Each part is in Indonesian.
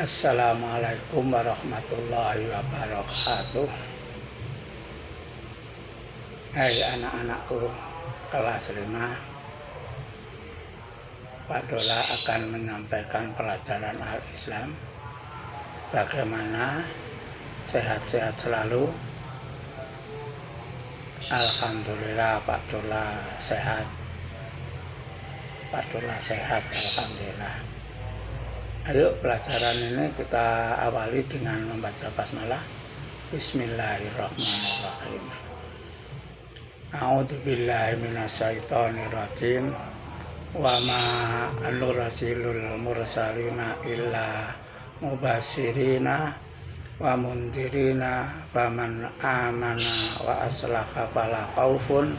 Assalamualaikum warahmatullahi wabarakatuh. Hai anak-anakku kelas 5, Pak Dola akan menyampaikan pelajaran Al-Islam. Bagaimana? Sehat-sehat selalu? Alhamdulillah Pak Dola sehat. Pak Dola sehat, alhamdulillah. Ayo pelajaran ini kita awali dengan membaca basmalah. Bismillahirrahmanirrahim. A'udzubillahi minasyaitonirrajim. Wa ma nursilul mursalina illa mubashirina wa mundirina faman amana wa aslaha fala khaufun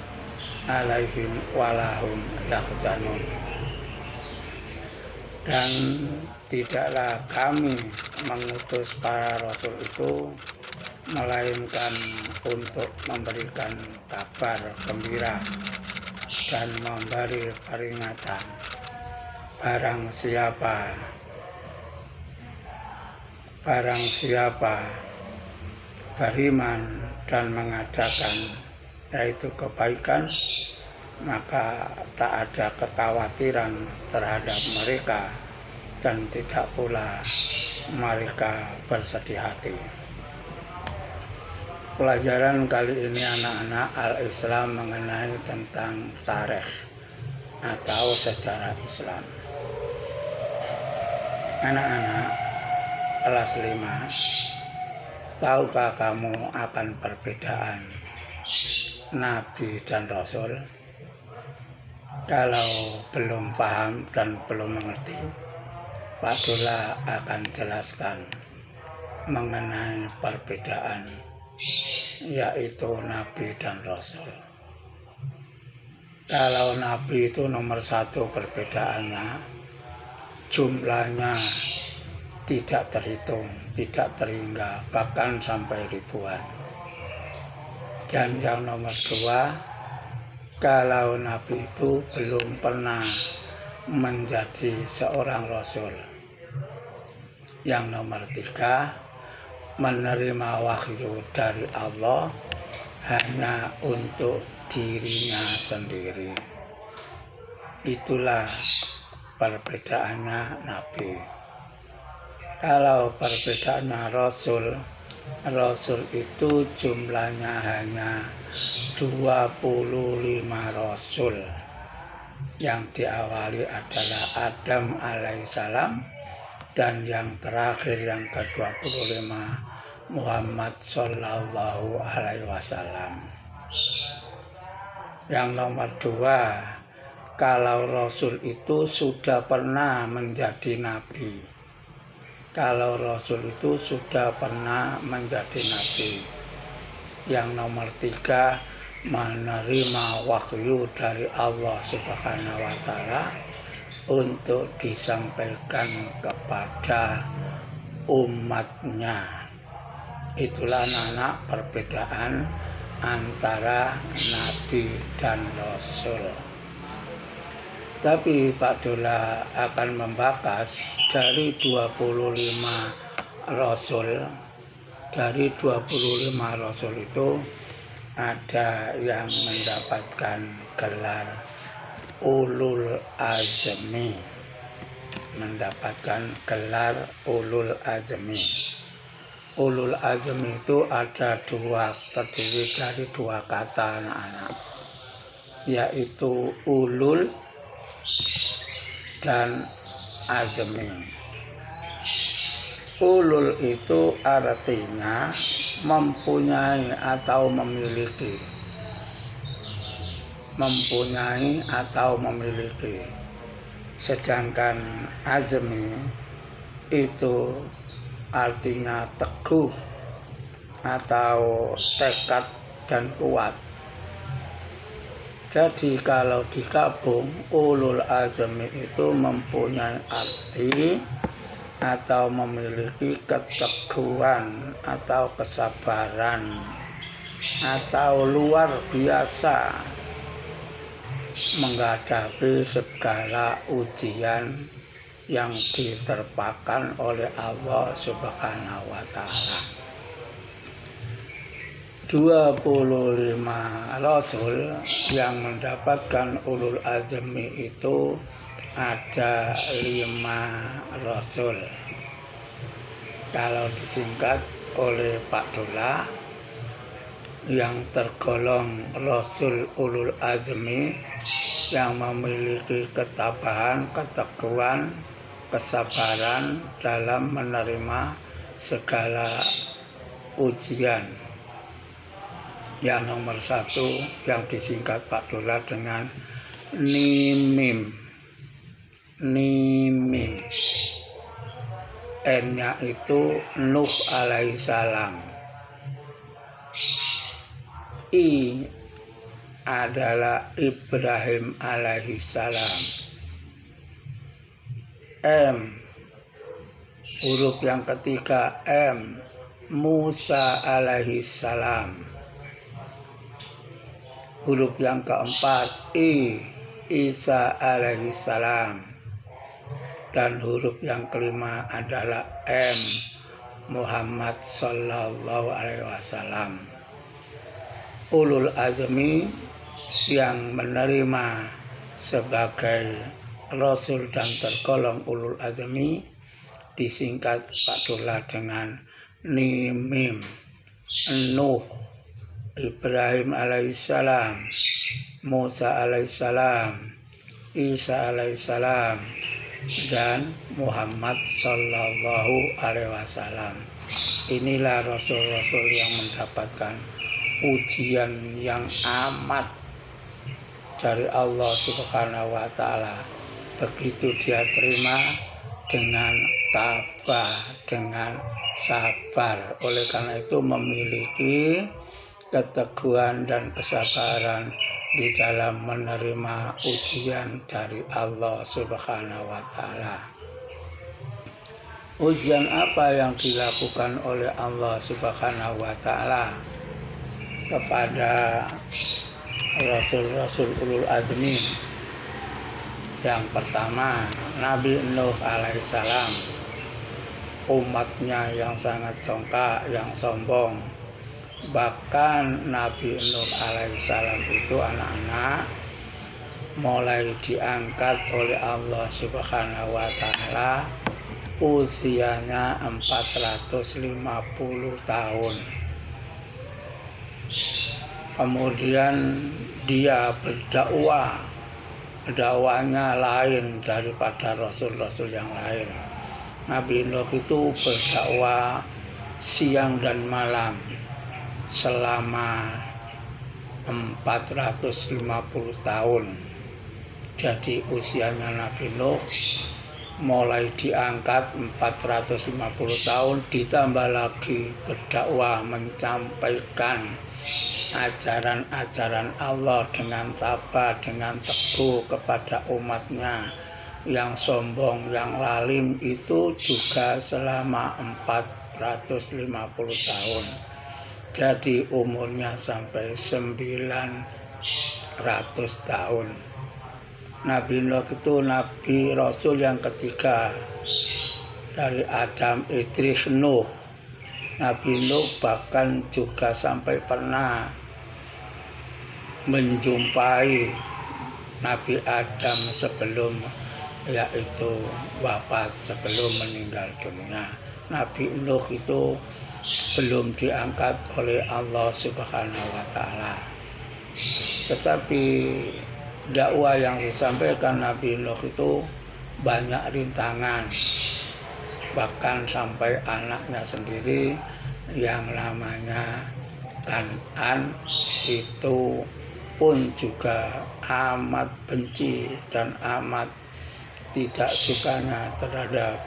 alaihim walahum yahzanun. Dan tidaklah kami mengutus para rasul itu melainkan untuk memberikan kabar gembira dan memberi peringatan. Barang siapa beriman dan mengadakan yaitu kebaikan, maka tak ada kekhawatiran terhadap mereka dan tidak pula mereka bersedih hati. Pelajaran kali ini anak-anak Al-Islam mengenai tentang tarikh atau sejarah Islam. Anak-anak kelas 5, tahukah kamu akan perbedaan Nabi dan Rasul? Kalau belum paham dan belum mengerti, Pak Dola akan jelaskan mengenai perbedaan, yaitu Nabi dan Rasul. Kalau Nabi itu nomor 1 perbedaannya, jumlahnya tidak terhitung, tidak terhingga, bahkan sampai ribuan. Dan yang nomor 2, kalau Nabi itu belum pernah menjadi seorang Rasul. Yang nomor 3, menerima wahyu dari Allah hanya untuk dirinya sendiri. Itulah perbedaannya Nabi. Kalau perbedaannya Rasul itu jumlahnya hanya 25 Rasul. Yang diawali adalah Adam alaihissalam, dan yang terakhir yang ke-25 Muhammad sallallahu alaihi wasallam. Yang nomor 2, kalau Rasul itu sudah pernah menjadi Nabi. Kalau Rasul itu sudah pernah menjadi Nabi. Yang nomor 3, menerima wahyu dari Allah Subhanahu wa Ta'ala untuk disampaikan kepada umatnya. Itulah anak-anak perbedaan antara Nabi dan Rasul. Tapi Pak Dola akan membahas dari 25 Rasul. Dari 25 Rasul itu ada yang mendapatkan gelar Ulul Azmi. Mendapatkan gelar Ulul Azmi. Ulul Azmi itu ada 2, terdiri dari 2 kata anak-anak, yaitu ulul dan azmi. Ulul itu artinya mempunyai atau memiliki. Mempunyai atau memiliki. Sedangkan azmi itu artinya teguh atau tekad dan kuat. Jadi kalau digabung, ulul azmi itu mempunyai arti atau memiliki keteguhan atau kesabaran atau luar biasa menghadapi segala ujian yang diterpakan oleh Allah Subhanahu wa Ta'ala. 25 rasul yang mendapatkan ulul azmi itu ada 5 rasul. Kalau disingkat oleh Pak Dola, yang tergolong rasul ulul azmi yang memiliki ketabahan, keteguhan, kesabaran dalam menerima segala ujian. Yang nomor 1 yang disingkat Pak Dola dengan Nimim. Nimim. N-nya itu Nuh alaihissalam. I adalah Ibrahim alaihissalam. M, huruf yang ketiga M, Musa alaihissalam. Huruf yang keempat I, Isa alaihissalam. Dan huruf yang kelima adalah M, Muhammad sallallahu alaihi wasallam. Ulul azmi yang menerima sebagai rasul dan tergolong ulul azmi disingkat Pak Dola dengan Nimim. Nuh, Ibrahim alaihissalam, Musa alaihissalam, Isa alaihissalam, dan Muhammad sallallahu alaihi wasallam. Inilah rasul-rasul yang mendapatkan ujian yang amat dari Allah Subhanahu wa Ta'ala. Begitu dia terima dengan tabah, dengan sabar. Oleh karena itu memiliki keteguhan dan kesabaran di dalam menerima ujian dari Allah Subhanahu wa Ta'ala. Ujian apa yang dilakukan oleh Allah Subhanahu wa Ta'ala kepada rasul-rasul ulul azmi? Yang pertama, Nabi Nuh alaihissalam, umatnya yang sangat congkak, yang sombong. Bahkan Nabi Nuh alaihissalam itu anak-anak mulai diangkat oleh Allah Subhanahu wa Ta'ala usianya 450 tahun. Kemudian dia berdakwah, dakwahnya lain daripada rasul-rasul yang lain. Nabi Nuh itu berdakwah siang dan malam selama 450 tahun. Jadi usianya Nabi Nuh mulai diangkat 450 tahun, ditambah lagi berdakwah menyampaikan ajaran-ajaran Allah dengan tabah, dengan teguh kepada umatnya yang sombong, yang lalim, itu juga selama 450 tahun. Jadi umurnya sampai 900 tahun. Nabi Nuh itu Nabi Rasul yang ketiga dari Adam, Idris, Nuh. Nabi Nuh bahkan juga sampai pernah menjumpai Nabi Adam sebelum yaitu wafat, sebelum meninggal dunia. Nabi Nuh itu belum diangkat oleh Allah Subhanahu wa Ta'ala. Tetapi dakwah yang disampaikan Nabi Nuh itu banyak rintangan. Bahkan sampai anaknya sendiri yang namanya Kan'an itu pun juga amat benci dan amat tidak sukanya terhadap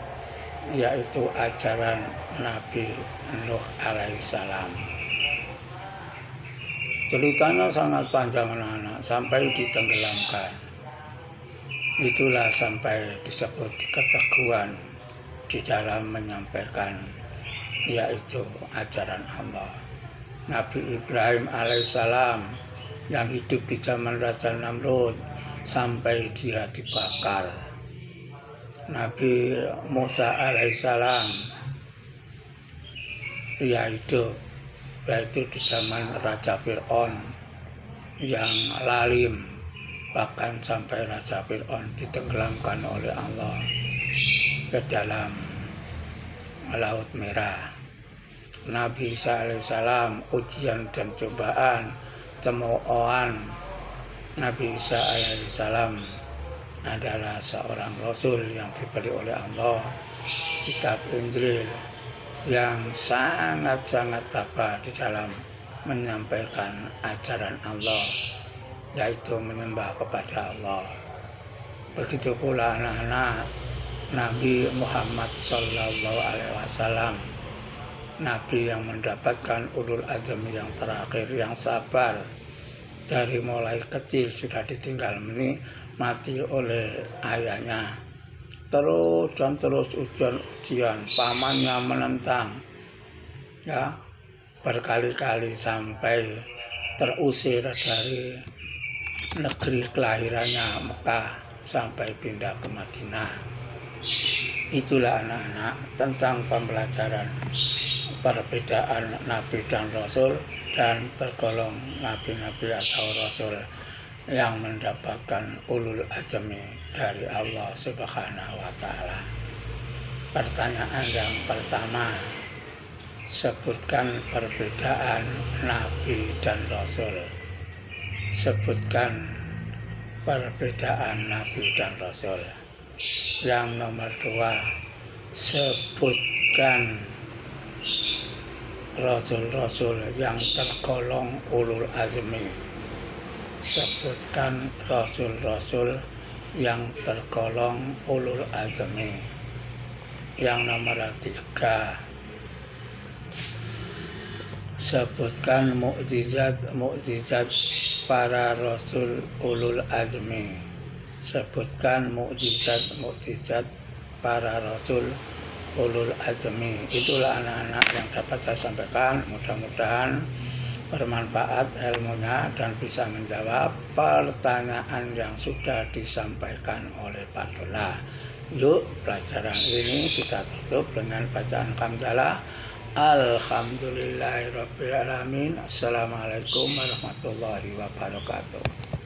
yaitu ajaran Nabi Nuh alaihissalam. Ceritanya sangat panjang anak-anak, sampai ditenggelamkan. Itulah sampai disebut keteguhan di dalam menyampaikan yaitu ajaran Allah. Nabi Ibrahim alaihissalam yang hidup di zaman Raja Namrud sampai dia dibakar. Nabi Musa alaihissalam yaitu di zaman Raja Fir'aun yang lalim, bahkan sampai Raja Fir'aun ditenggelamkan oleh Allah ke dalam Laut Merah. Nabi Isa alaihissalam ujian dan cobaan, cemoohan. Nabi Isa alaihissalam adalah seorang Rasul yang diberi oleh Allah kitab Injil yang sangat-sangat tabah di dalam menyampaikan ajaran Allah, yaitu menyembah kepada Allah. Begitu pula anak-anak Nabi Muhammad SAW, Nabi yang mendapatkan ulul azmi yang terakhir, yang sabar. Dari mulai kecil sudah ditinggal mati oleh ayahnya. Terus ujian, pamannya menentang. Ya, berkali-kali sampai terusir dari negeri kelahirannya Mekah sampai pindah ke Madinah. Itulah anak-anak tentang pembelajaran perbedaan Nabi dan Rasul dan tergolong Nabi-Nabi atau Rasul yang mendapatkan ulul azmi dari Allah Subhanahu wa Ta'ala. Pertanyaan yang pertama, sebutkan perbedaan Nabi dan Rasul. Sebutkan perbedaan Nabi dan Rasul. Yang nomor 2, sebutkan Rasul-Rasul yang tergolong ulul azmi. Sebutkan Rasul-Rasul yang tergolong ulul azmi. Yang nomor 3, sebutkan mukjizat para Rasul ulul azmi. Sebutkan mukjizat para Rasul ulul azmi. Itulah anak-anak yang dapat saya sampaikan. Mudah-mudahan bermanfaat ilmunya dan bisa menjawab pertanyaan yang sudah disampaikan oleh Pak Dola. Yuk, pelajaran ini kita tutup dengan bacaan hamdalah. Alhamdulillahirabbil alamin. Assalamualaikum warahmatullahi wabarakatuh.